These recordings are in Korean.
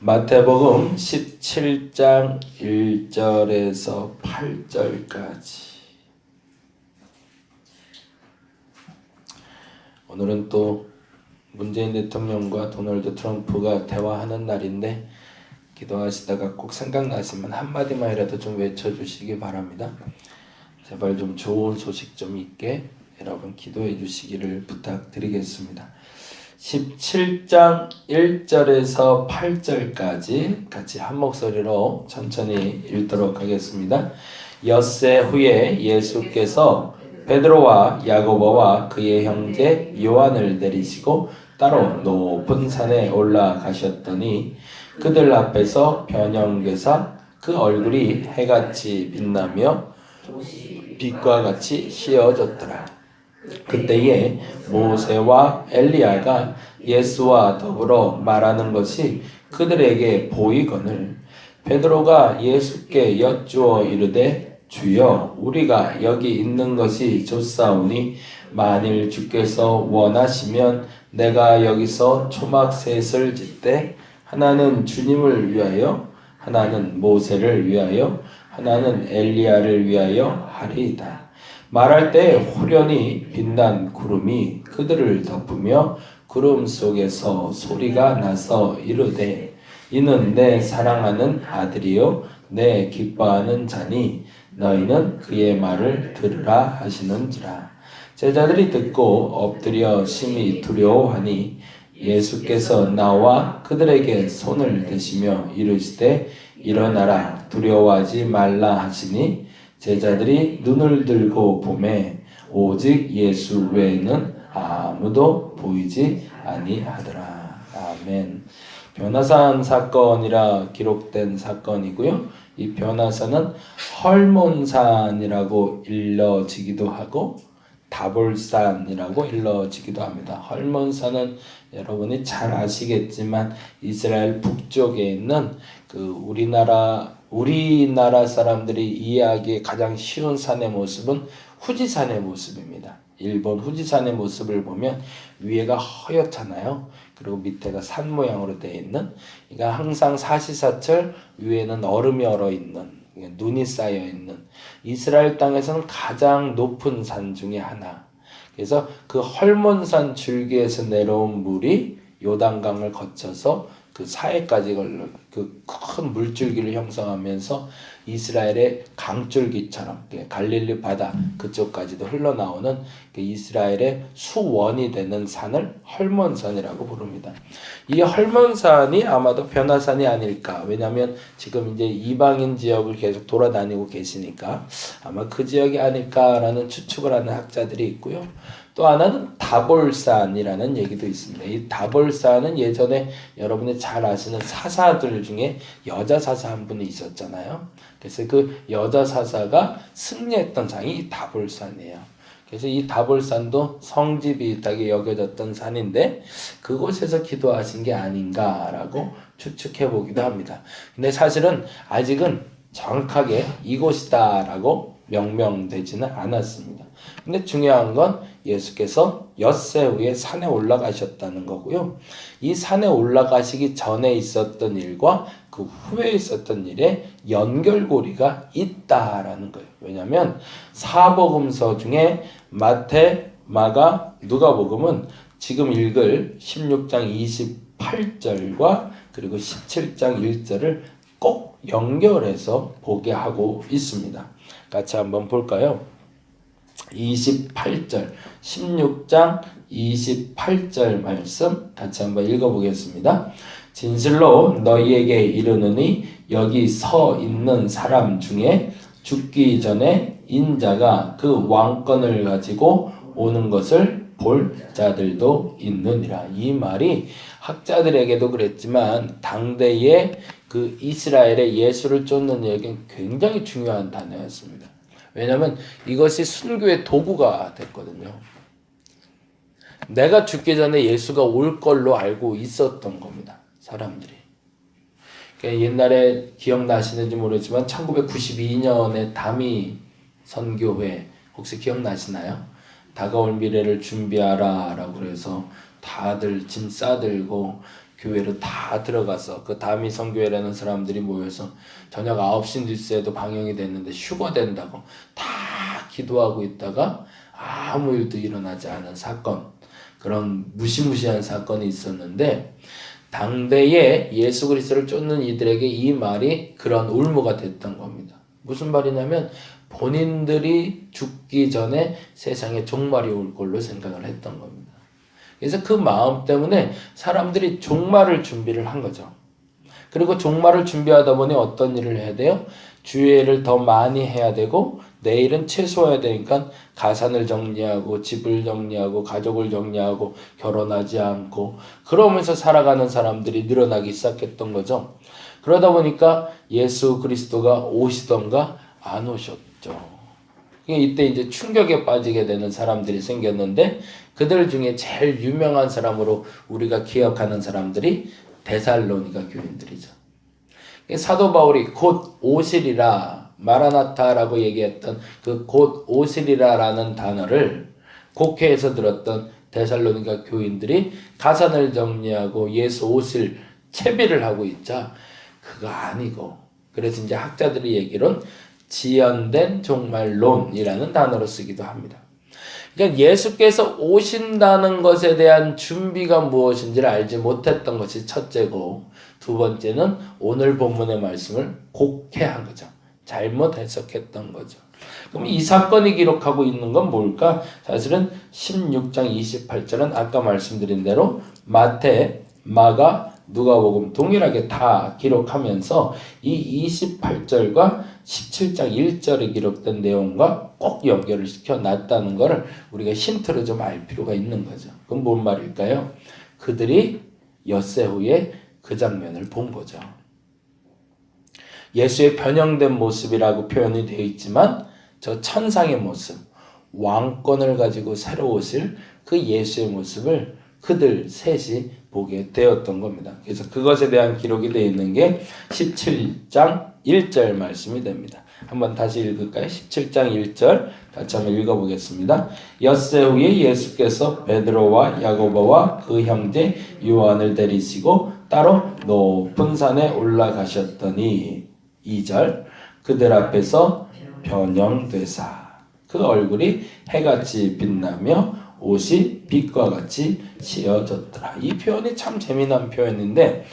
마태복음 17장 1절에서 8절까지. 오늘은 또 문재인 대통령과 도널드 트럼프가 대화하는 날인데 기도하시다가 꼭 생각나시면 한마디만이라도 좀 외쳐주시기 바랍니다. 제발 좀 좋은 소식 좀 있게 여러분 기도해 주시기를 부탁드리겠습니다. 17장 1절에서 8절까지 같이 한 목소리로 천천히 읽도록 하겠습니다. 엿새 후에 예수께서 베드로와 야고보와 그의 형제 요한을 내리시고 따로 높은 산에 올라가셨더니 그들 앞에서 변형되사 그 얼굴이 해같이 빛나며 빛과 같이 씌어졌더라. 그때에 모세와 엘리야가 예수와 더불어 말하는 것이 그들에게 보이거늘 베드로가 예수께 여쭈어 이르되 주여 우리가 여기 있는 것이 좋사오니 만일 주께서 원하시면 내가 여기서 초막셋을 짓되 하나는 주님을 위하여 하나는 모세를 위하여 하나는 엘리야를 위하여 하리이다. 말할 때 호련히 빛난 구름이 그들을 덮으며 구름 속에서 소리가 나서 이르되 이는 내 사랑하는 아들이요 내 기뻐하는 자니 너희는 그의 말을 들으라 하시는지라. 제자들이 듣고 엎드려 심히 두려워하니 예수께서 나와 그들에게 손을 대시며 이르시되 일어나라 두려워하지 말라 하시니 제자들이 눈을 들고 보매 오직 예수 외에는 아무도 보이지 아니하더라. 아멘. 변화산 사건이라 기록된 사건이고요. 이 변화산은 헐몬산이라고 일러지기도 하고 다볼산이라고 일러지기도 합니다. 헐몬산은 여러분이 잘 아시겠지만 이스라엘 북쪽에 있는 우리나라 사람들이 이해하기에 가장 쉬운 산의 모습은 후지산의 모습입니다. 일본 후지산의 모습을 보면 위에가 허옇잖아요. 그리고 밑에가 산 모양으로 되어 있는, 그러니까 항상 사시사철 위에는 얼음이 얼어 있는, 눈이 쌓여 있는 이스라엘 땅에서는 가장 높은 산 중에 하나. 그래서 그 헐몬산 줄기에서 내려온 물이 요단강을 거쳐서 그 사해까지 그 큰 물줄기를 형성하면서 이스라엘의 강줄기처럼 갈릴리 바다 그쪽까지도 흘러나오는 그 이스라엘의 수원이 되는 산을 헐몬산이라고 부릅니다. 이 헐몬산이 아마도 변화산이 아닐까. 왜냐하면 지금 이제 이방인 지역을 계속 돌아다니고 계시니까 아마 그 지역이 아닐까라는 추측을 하는 학자들이 있고요. 또 하나는 다볼산이라는 얘기도 있습니다. 이 다볼산은 예전에 여러분이 잘 아시는 사사들 중에 여자 사사 한 분이 있었잖아요. 그래서 그 여자 사사가 승리했던 산이 이 다볼산이에요. 그래서 이 다볼산도 성지 비슷하게 여겨졌던 산인데 그곳에서 기도하신 게 아닌가라고 추측해 보기도 합니다. 근데 사실은 아직은 정확하게 이곳이다라고 명명되지는 않았습니다. 근데 중요한 건 예수께서 엿새 후에 산에 올라가셨다는 거고요. 이 산에 올라가시기 전에 있었던 일과 그 후에 있었던 일에 연결고리가 있다라는 거예요. 왜냐하면 사복음서 중에 마태, 마가, 누가복음은 지금 읽을 16장 28절과 그리고 17장 1절을 꼭 연결해서 보게 하고 있습니다. 같이 한번 볼까요? 28절, 16장 28절 말씀 같이 한번 읽어보겠습니다. 진실로 너희에게 이르노니 여기 서 있는 사람 중에 죽기 전에 인자가 그 왕권을 가지고 오는 것을 볼 자들도 있느니라. 이 말이 학자들에게도 그랬지만 당대의 그 이스라엘의 예수를 쫓는 이에겐 굉장히 중요한 단어였습니다. 왜냐하면 이것이 순교의 도구가 됐거든요. 내가 죽기 전에 예수가 올 걸로 알고 있었던 겁니다. 사람들이. 그러니까 옛날에 기억나시는지 모르지만 1992년에 다미 선교회 혹시 기억나시나요? 다가올 미래를 준비하라 라고 그래서 다들 짐 싸들고 교회로 다 들어가서 그 다미 성교회라는 사람들이 모여서 저녁 9시 뉴스에도 방영이 됐는데 휴거 된다고 다 기도하고 있다가 아무 일도 일어나지 않은 사건, 그런 무시무시한 사건이 있었는데 당대에 예수 그리스도를 쫓는 이들에게 이 말이 그런 울무가 됐던 겁니다. 무슨 말이냐면 본인들이 죽기 전에 세상에 종말이 올 걸로 생각을 했던 겁니다. 그래서 그 마음 때문에 사람들이 종말을 준비를 한 거죠. 그리고 종말을 준비하다 보니 어떤 일을 해야 돼요? 주의를 더 많이 해야 되고 내일은 최소화해야 되니까 가산을 정리하고 집을 정리하고 가족을 정리하고 결혼하지 않고 그러면서 살아가는 사람들이 늘어나기 시작했던 거죠. 그러다 보니까 예수 그리스도가 오시던가 안 오셨죠. 이때 이제 충격에 빠지게 되는 사람들이 생겼는데 그들 중에 제일 유명한 사람으로 우리가 기억하는 사람들이 데살로니가 교인들이죠. 사도 바울이 곧 오시리라 마라나타라고 얘기했던 그 곧 오시리라라는 단어를 곡해에서 들었던 데살로니가 교인들이 가산을 정리하고 예수 오실 채비를 하고 있자 그거 아니고, 그래서 이제 학자들이 얘기론 지연된 종말론이라는 단어로 쓰기도 합니다. 그러니까 예수께서 오신다는 것에 대한 준비가 무엇인지를 알지 못했던 것이 첫째고, 두 번째는 오늘 본문의 말씀을 곡해한 거죠. 잘못 해석했던 거죠. 그럼 이 사건이 기록하고 있는 건 뭘까? 사실은 16장 28절은 아까 말씀드린 대로 마태, 마가, 누가복음 동일하게 다 기록하면서 이 28절과 17장 1절에 기록된 내용과 꼭 연결을 시켜 놨다는 것을 우리가 힌트로 좀 알 필요가 있는 거죠. 그건 뭔 말일까요? 그들이 엿새 후에 그 장면을 본 거죠. 예수의 변형된 모습이라고 표현이 되어 있지만 저 천상의 모습, 왕권을 가지고 새로 오실 그 예수의 모습을 그들 셋이 보게 되었던 겁니다. 그래서 그것에 대한 기록이 되어 있는 게 17장 1절 말씀이 됩니다. 한번 다시 읽을까요? 17장 1절 같이 한번 읽어보겠습니다. 엿새 후에 예수께서 베드로와 야고보와 그 형제 요한을 데리시고 따로 높은 산에 올라가셨더니 2절 그들 앞에서 변형되사 그 얼굴이 해같이 빛나며 옷이 빛과 같이 씌어졌더라. 이 표현이 참 재미난 표현인데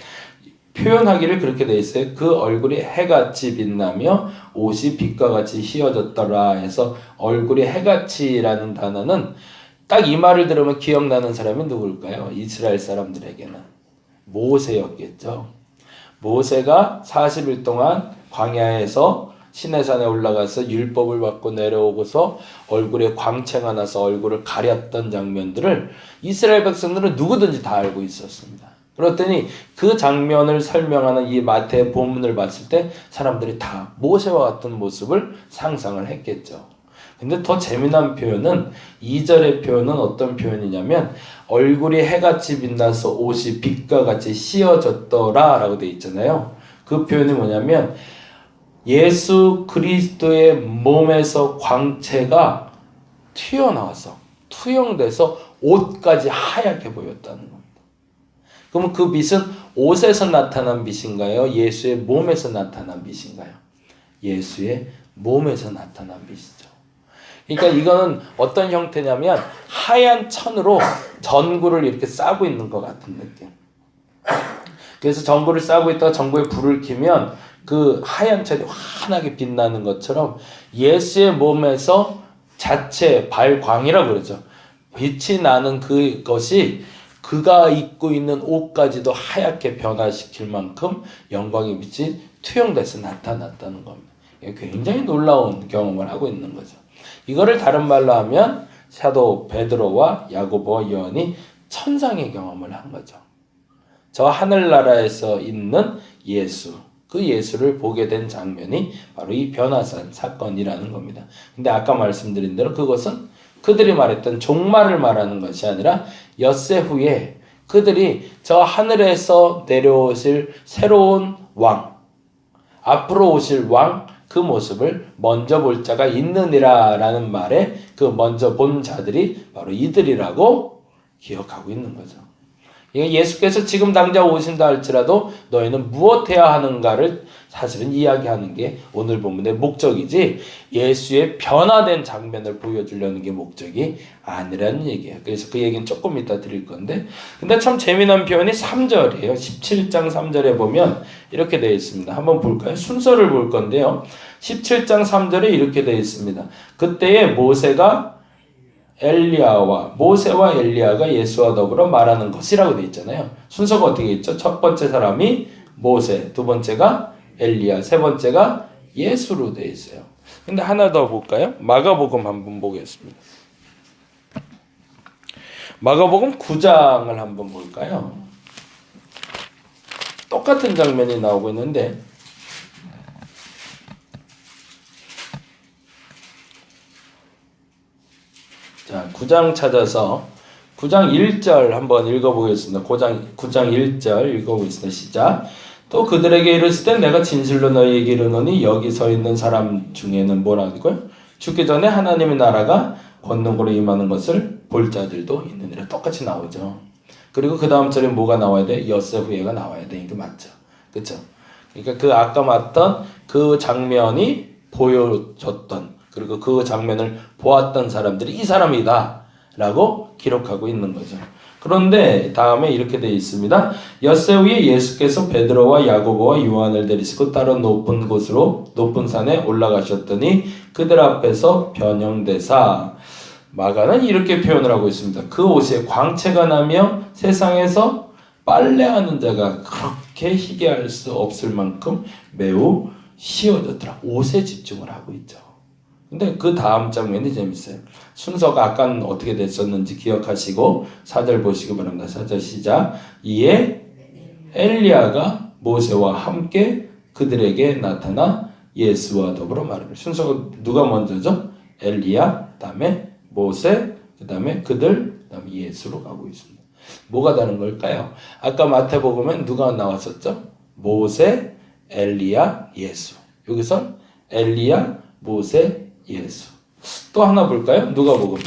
표현하기를 그렇게 돼 있어요. 그 얼굴이 해같이 빛나며 옷이 빛과 같이 씌어졌더라 해서 얼굴이 해같이라는 단어는 딱 이 말을 들으면 기억나는 사람이 누굴까요? 이스라엘 사람들에게는 모세였겠죠. 모세가 40일 동안 광야에서 시내산에 올라가서 율법을 받고 내려오고서 얼굴에 광채가 나서 얼굴을 가렸던 장면들을 이스라엘 백성들은 누구든지 다 알고 있었습니다. 그렇더니 그 장면을 설명하는 이 마태의 본문을 봤을 때 사람들이 다 모세와 같은 모습을 상상을 했겠죠. 근데 더 재미난 표현은 2절의 표현은 어떤 표현이냐면 얼굴이 해같이 빛나서 옷이 빛과 같이 씌어졌더라 라고 되어 있잖아요. 그 표현이 뭐냐면 예수 그리스도의 몸에서 광채가 튀어나와서 투영돼서 옷까지 하얗게 보였다는 겁니다. 그러면 그 빛은 옷에서 나타난 빛인가요? 예수의 몸에서 나타난 빛인가요? 예수의 몸에서 나타난 빛이죠. 그러니까 이거는 어떤 형태냐면 하얀 천으로 전구를 이렇게 싸고 있는 것 같은 느낌. 그래서 전구를 싸고 있다가 전구에 불을 켜면 그 하얀 천이 환하게 빛나는 것처럼 예수의 몸에서 자체 발광이라고 그러죠. 빛이 나는 그것이 그가 입고 있는 옷까지도 하얗게 변화시킬 만큼 영광의 빛이 투영돼서 나타났다는 겁니다. 굉장히 놀라운 경험을 하고 있는 거죠. 이거를 다른 말로 하면 사도 베드로와 야고보와 요한이 천상의 경험을 한 거죠. 저 하늘나라에서 있는 예수, 그 예수를 보게 된 장면이 바로 이 변화산 사건이라는 겁니다. 근데 아까 말씀드린 대로 그것은 그들이 말했던 종말을 말하는 것이 아니라 엿새 후에 그들이 저 하늘에서 내려오실 새로운 왕, 앞으로 오실 왕, 그 모습을 먼저 볼 자가 있느니라 라는 말에 그 먼저 본 자들이 바로 이들이라고 기억하고 있는 거죠. 예수께서 지금 당장 오신다 할지라도 너희는 무엇해야 하는가를 사실은 이야기하는 게 오늘 본문의 목적이지, 예수의 변화된 장면을 보여주려는 게 목적이 아니라는 얘기예요. 그래서 그 얘기는 조금 이따 드릴 건데, 근데 참 재미난 표현이 3절이에요. 17장 3절에 보면 이렇게 되어 있습니다. 한번 볼까요? 순서를 볼 건데요. 17장 3절에 이렇게 되어 있습니다. 그때에 모세와 엘리야가 예수와 더불어 말하는 것이라고 되어 있잖아요. 순서가 어떻게 있죠? 첫 번째 사람이 모세, 두 번째가 엘리야, 세 번째가 예수로 되어 있어요. 근데 하나 더 볼까요? 마가복음 한번 보겠습니다. 마가복음 9장을 한번 볼까요? 똑같은 장면이 나오고 있는데, 자, 9장 찾아서 9장 1절 한번 읽어보겠습니다. 9장 1절 읽어보겠습니다. 시작. 또 그들에게 이르시되 내가 진실로 너희에게 이르노니 여기 서 있는 사람 중에는 뭐라고요? 죽기 전에 하나님의 나라가 권능으로 임하는 것을 볼 자들도 있느니라. 똑같이 나오죠. 그리고 그 다음 절에 뭐가 나와야 돼? 엿새 후에가 나와야 돼. 이게 맞죠? 그렇죠? 그러니까 그 아까 봤던 그 장면이 보여졌던, 그리고 그 장면을 보았던 사람들이 이 사람이다 라고 기록하고 있는 거죠. 그런데 다음에 이렇게 되어 있습니다. 엿새 후에 예수께서 베드로와 야고보와 요한을 데리시고 따로 높은 산에 올라가셨더니 그들 앞에서 변형되사, 마가는 이렇게 표현을 하고 있습니다. 그 옷에 광채가 나며 세상에서 빨래하는 자가 그렇게 희게할 수 없을 만큼 매우 씌워졌더라. 옷에 집중을 하고 있죠. 근데 그 다음 장면이 재밌어요. 순서가 아까는 어떻게 됐었는지 기억하시고 4절 보시기 바랍니다. 4절 시작. 이에 엘리야가 모세와 함께 그들에게 나타나 예수와 더불어 말합니다. 순서가 누가 먼저죠? 엘리야, 그 다음에 모세, 그 다음에 그들, 그 다음에 예수로 가고 있습니다. 뭐가 다른 걸까요? 아까 마태복음엔 누가 나왔었죠? 모세, 엘리야, 예수. 여기서 엘리야, 모세, 예수. 또 하나 볼까요? 누가복음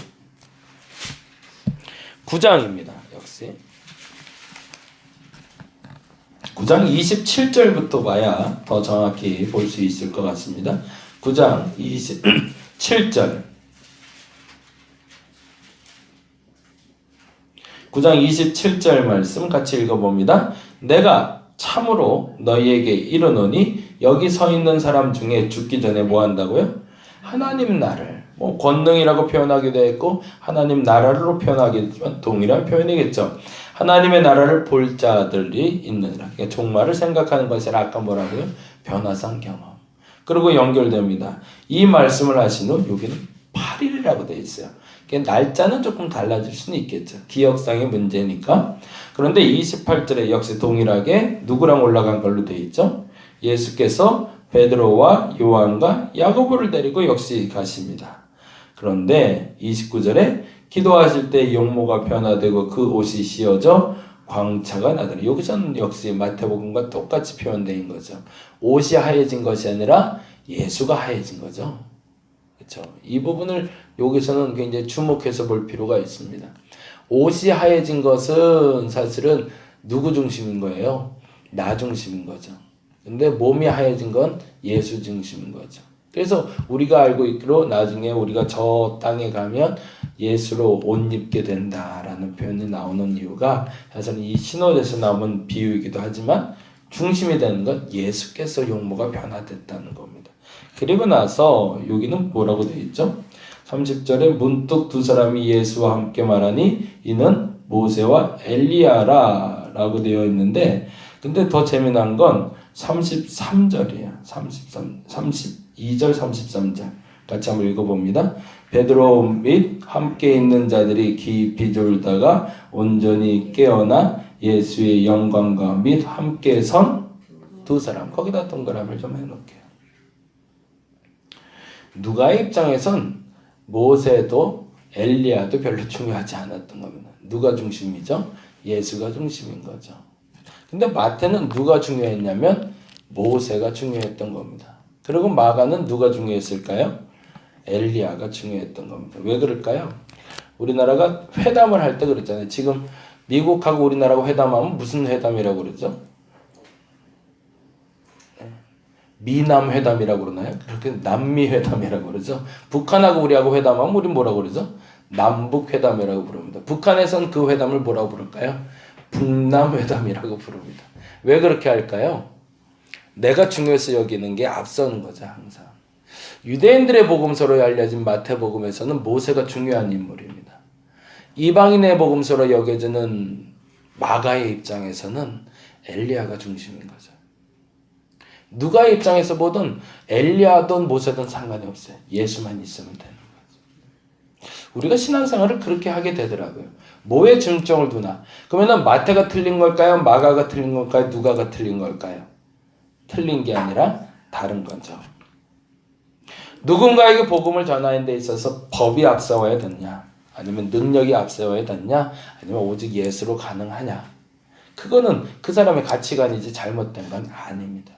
9장입니다. 역시 9장 27절부터 봐야 더 정확히 볼 수 있을 것 같습니다. 9장 27절 9장 27절 말씀 같이 읽어봅니다. 내가 참으로 너희에게 이르노니 여기 서 있는 사람 중에 죽기 전에 뭐 한다고요? 하나님 나라를, 권능이라고 표현하기도 했고 하나님 나라로 표현하기도 했지만 동일한 표현이겠죠. 하나님의 나라를 볼 자들이 있느니라. 그러니까 종말을 생각하는 것이 아까 뭐라고요? 변화상 경험. 그리고 연결됩니다. 이 말씀을 하신 후 여기는 8일이라고 되어 있어요. 날짜는 조금 달라질 수는 있겠죠. 기억상의 문제니까. 그런데 28절에 역시 동일하게 누구랑 올라간 걸로 되어 있죠? 예수께서 베드로와 요한과 야고보를 데리고 역시 가십니다. 그런데 29절에 기도하실 때 용모가 변화되고 그 옷이 씌어져 광채가 나더니, 여기서는 역시 마태복음과 똑같이 표현되어 있는 거죠. 옷이 하얘진 것이 아니라 예수가 하얘진 거죠. 그렇죠? 이 부분을 여기서는 굉장히 주목해서 볼 필요가 있습니다. 옷이 하얘진 것은 사실은 누구 중심인 거예요? 나 중심인 거죠. 근데 몸이 하얘진 건 예수 중심인 거죠. 그래서 우리가 알고 있기로 나중에 우리가 저 땅에 가면 예수로 옷 입게 된다라는 표현이 나오는 이유가 사실 이 신홀에서 나온 비유이기도 하지만 중심이 되는 건 예수께서 용모가 변화됐다는 겁니다. 그리고 나서 여기는 뭐라고 되어 있죠? 30절에 문득 두 사람이 예수와 함께 말하니 이는 모세와 엘리야라 라고 되어 있는데, 근데 더 재미난 건 33절이에요. 32절 33절 같이 한번 읽어봅니다. 베드로 및 함께 있는 자들이 깊이 졸다가 온전히 깨어나 예수의 영광과 및 함께 선 두 사람, 거기다 동그라미를 좀 해놓을게요. 누가의 입장에선 모세도 엘리야도 별로 중요하지 않았던 겁니다. 누가 중심이죠? 예수가 중심인 거죠. 근데 마태는 누가 중요했냐면 모세가 중요했던 겁니다. 그리고 마가는 누가 중요했을까요? 엘리야가 중요했던 겁니다. 왜 그럴까요? 우리나라가 회담을 할 때 그랬잖아요. 지금 미국하고 우리나라하고 회담하면 무슨 회담이라고 그러죠? 미남 회담이라고 그러나요? 그렇게 남미 회담이라고 그러죠. 북한하고 우리하고 회담하면 우리 뭐라고 그러죠? 남북 회담이라고 부릅니다. 북한에선 그 회담을 뭐라고 부를까요? 북남 회담이라고 부릅니다. 왜 그렇게 할까요? 내가 중요해서 여기는 게 앞서는 거죠, 항상. 유대인들의 복음서로 알려진 마태복음에서는 모세가 중요한 인물입니다. 이방인의 복음서로 여겨지는 마가의 입장에서는 엘리야가 중심인 거죠. 누가의 입장에서 보든 엘리야든 모세든 상관이 없어요. 예수만 있으면 되는 거죠. 우리가 신앙생활을 그렇게 하게 되더라고요. 뭐에 중점을 두나? 그러면 마태가 틀린 걸까요? 마가가 틀린 걸까요? 누가가 틀린 걸까요? 틀린 게 아니라 다른 거죠. 누군가에게 복음을 전하는 데 있어서 법이 앞서와야 되냐? 아니면 능력이 앞서와야 되냐? 아니면 오직 예수로 가능하냐? 그거는 그 사람의 가치관이지 잘못된 건 아닙니다.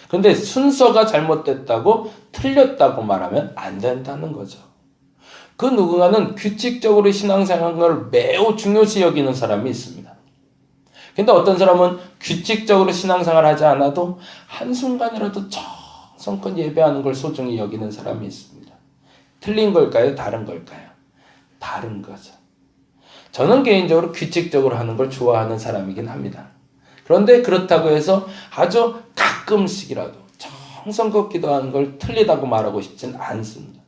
그런데 순서가 잘못됐다고 틀렸다고 말하면 안 된다는 거죠. 그 누군가는 규칙적으로 신앙생활을 매우 중요시 여기는 사람이 있습니다. 근데 어떤 사람은 규칙적으로 신앙생활 하지 않아도 한순간이라도 정성껏 예배하는 걸 소중히 여기는 사람이 있습니다. 틀린 걸까요? 다른 걸까요? 다른 거죠. 저는 개인적으로 규칙적으로 하는 걸 좋아하는 사람이긴 합니다. 그런데 그렇다고 해서 아주 가끔씩이라도 정성껏 기도하는 걸 틀리다고 말하고 싶진 않습니다.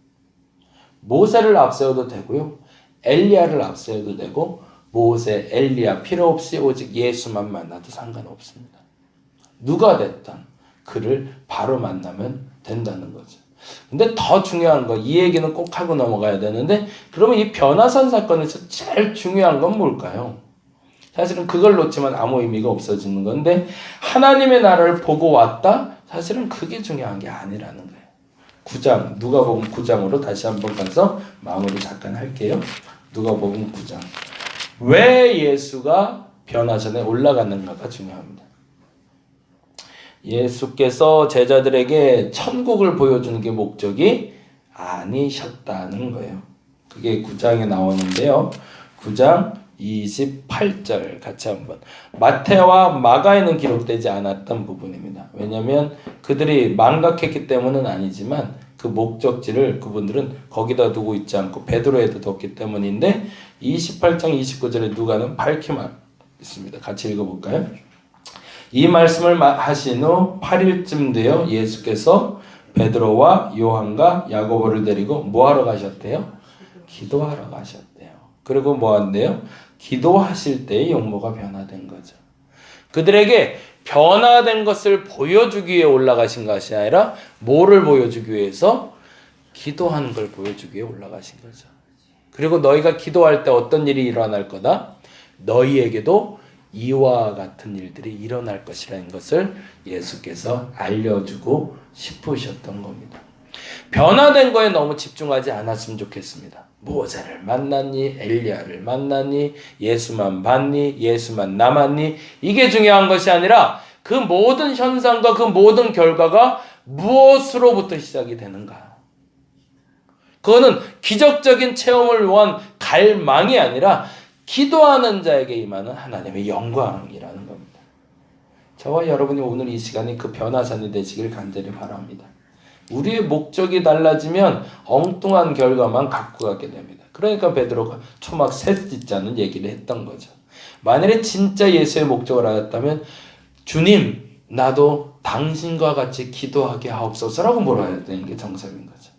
모세를 앞세워도 되고요. 엘리야를 앞세워도 되고 모세, 엘리야 필요 없이 오직 예수만 만나도 상관없습니다. 누가 됐든 그를 바로 만나면 된다는 거죠. 근데 더 중요한 거, 이 얘기는 꼭 하고 넘어가야 되는데, 그러면 이 변화산 사건에서 제일 중요한 건 뭘까요? 사실은 그걸 놓치면 아무 의미가 없어지는 건데, 하나님의 나라를 보고 왔다? 사실은 그게 중요한 게 아니라는 거예요. 9장, 누가복음 9장으로 다시 한번 가서 마무리 잠깐 할게요. 누가복음 9장. 왜 예수가 변화산에 올라갔는가가 중요합니다. 예수께서 제자들에게 천국을 보여주는 게 목적이 아니셨다는 거예요. 그게 9장에 나오는데요. 9장 28절 같이 한번. 마태와 마가에는 기록되지 않았던 부분입니다. 왜냐하면 그들이 망각했기 때문은 아니지만 그 목적지를 그분들은 거기다 두고 있지 않고 베드로에도 뒀기 때문인데 28장 29절에 누가는 밝히만 있습니다. 같이 읽어볼까요? 이 말씀을 하신 후 8일쯤 되어 예수께서 베드로와 요한과 야고보를 데리고 뭐하러 가셨대요? 기도하러 가셨대요. 그리고 뭐 한대요? 기도하실 때의 용모가 변화된 거죠. 그들에게 변화된 것을 보여주기 위해 올라가신 것이 아니라 뭐를 보여주기 위해서? 기도하는 걸 보여주기 위해 올라가신 거죠. 그리고 너희가 기도할 때 어떤 일이 일어날 거다? 너희에게도 이와 같은 일들이 일어날 것이라는 것을 예수께서 알려주고 싶으셨던 겁니다. 변화된 거에 너무 집중하지 않았으면 좋겠습니다. 모세를 만났니? 엘리야를 만났니? 예수만 봤니? 예수만 남았니? 이게 중요한 것이 아니라 그 모든 현상과 그 모든 결과가 무엇으로부터 시작이 되는가? 그거는 기적적인 체험을 위한 갈망이 아니라 기도하는 자에게 임하는 하나님의 영광이라는 겁니다. 저와 여러분이 오늘 이 시간이 그 변화산이 되시길 간절히 바랍니다. 우리의 목적이 달라지면 엉뚱한 결과만 갖고 가게 됩니다. 그러니까 베드로가 초막 셋 짓자는 얘기를 했던 거죠. 만일에 진짜 예수의 목적을 알았다면 주님, 나도 당신과 같이 기도하게 하옵소서라고 물어야 되는 게 정석인 거죠.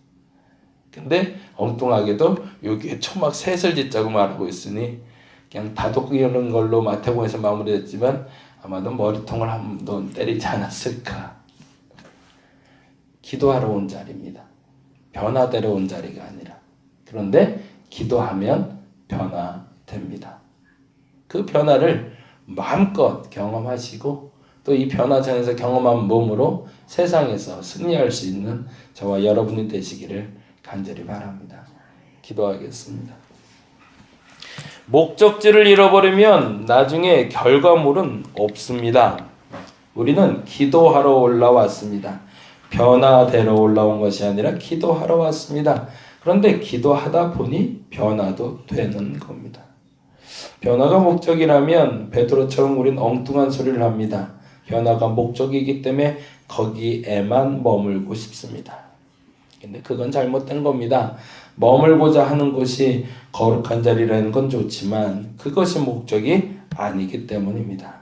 근데 엉뚱하게도 여기에 초막 셋을 짓자고 말하고 있으니 그냥 다독이는 걸로 마태복음에서 마무리됐지만 아마도 머리통을 한 번 때리지 않았을까. 기도하러 온 자리입니다. 변화되러 온 자리가 아니라. 그런데 기도하면 변화됩니다. 그 변화를 마음껏 경험하시고 또 이 변화장에서 경험한 몸으로 세상에서 승리할 수 있는 저와 여러분이 되시기를 간절히 바랍니다. 기도하겠습니다. 목적지를 잃어버리면 나중에 결과물은 없습니다. 우리는 기도하러 올라왔습니다. 변화되러 올라온 것이 아니라 기도하러 왔습니다. 그런데 기도하다 보니 변화도 되는 겁니다. 변화가 목적이라면 베드로처럼 우린 엉뚱한 소리를 합니다. 변화가 목적이기 때문에 거기에만 머물고 싶습니다. 근데 그건 잘못된 겁니다. 머물고자 하는 곳이 거룩한 자리라는 건 좋지만 그것이 목적이 아니기 때문입니다.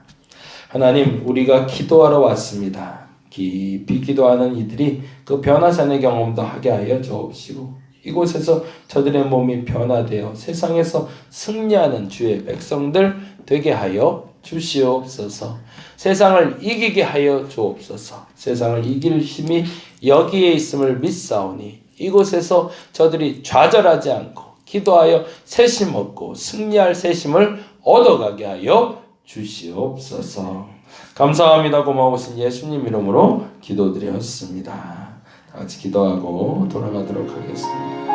하나님, 우리가 기도하러 왔습니다. 깊이 기도하는 이들이 그 변화산의 경험도 하게 하여 주옵시고 이곳에서 저들의 몸이 변화되어 세상에서 승리하는 주의 백성들 되게 하여 주시옵소서. 세상을 이기게 하여 주옵소서. 세상을 이길 힘이 여기에 있음을 믿사오니 이곳에서 저들이 좌절하지 않고 기도하여 새심 얻고 승리할 새심을 얻어가게 하여 주시옵소서. 감사합니다. 고마우신 예수님 이름으로 기도드렸습니다. 다 같이 기도하고 돌아가도록 하겠습니다.